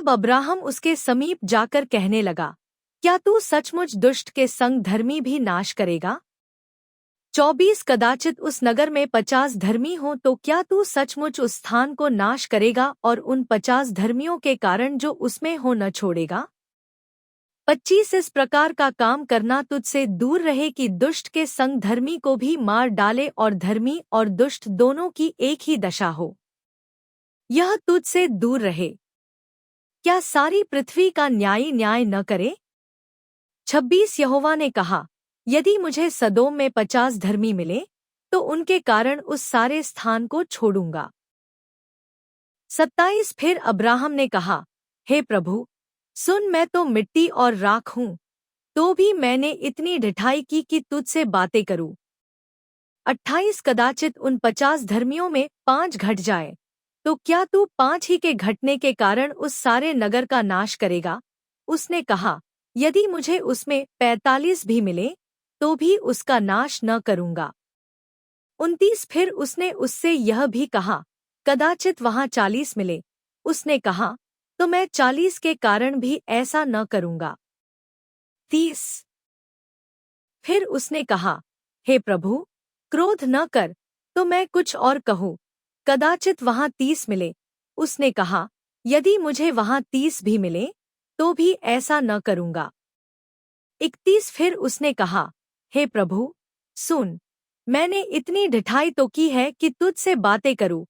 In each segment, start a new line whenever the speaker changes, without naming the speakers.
तब अब्राहम उसके समीप जाकर कहने लगा, क्या तू सचमुच दुष्ट के संग धर्मी भी नाश करेगा? 24 कदाचित उस नगर में 50 धर्मी हों तो क्या तू सचमुच उस स्थान को नाश करेगा और उन 50 धर्मियों के कारण जो उसमें हो न छोड़ेगा? 25 इस प्रकार का काम करना तुझसे दूर रहे कि दुष्ट के संग धर्मी को भी मार डाले और धर्मी और दुष्ट दोनों की एक ही दशा हो। यह तुझसे दूर रहे। क्या सारी पृथ्वी का न्यायी न्याय न करे? 26 यहोवा ने कहा, यदि मुझे सदोम में 50 धर्मी मिले तो उनके कारण उस सारे स्थान को छोड़ूंगा। 27 फिर अब्राहम ने कहा, हे प्रभु, सुन, मैं तो मिट्टी और राख हूँ, तो भी मैंने इतनी ढिठाई की कि तुझसे बातें करूँ। 28 कदाचित उन 50 धर्मियों में 5 घट जाए तो क्या तू 5 ही के घटने के कारण उस सारे नगर का नाश करेगा? उसने कहा, यदि मुझे उसमें 45 भी मिले तो भी उसका नाश न करूँगा। 29 फिर उसने उससे यह भी कहा, कदाचित वहाँ 40 मिले। उसने कहा, तो मैं 40 के कारण भी ऐसा न करूँगा। 30 फिर उसने कहा, हे प्रभु, क्रोध न कर, तो मैं कुछ और कहूँ, कदाचित वहाँ 30 मिले। उसने कहा, यदि मुझे वहाँ 30 भी मिले तो भी ऐसा न करूँगा। 31 फिर उसने कहा, हे प्रभु, सुन, मैंने इतनी ढिठाई तो की है कि तुझसे बातें करूँ,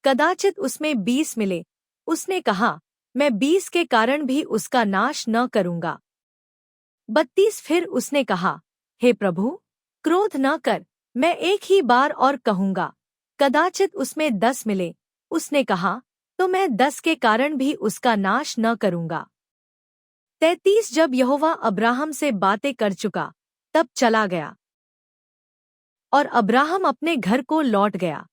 कदाचित उसमें 20 मिले। उसने कहा, मैं 20 के कारण भी उसका नाश न करूँगा। 32 फिर उसने कहा, हे प्रभु, क्रोध न कर, मैं एक ही बार और कहूँगा, कदाचित उसमें 10 मिले। उसने कहा, तो मैं 10 के कारण भी उसका नाश न करूँगा। 33 जब यहोवा अब्राहम से बातें कर चुका तब चला गया और अब्राहम अपने घर को लौट गया।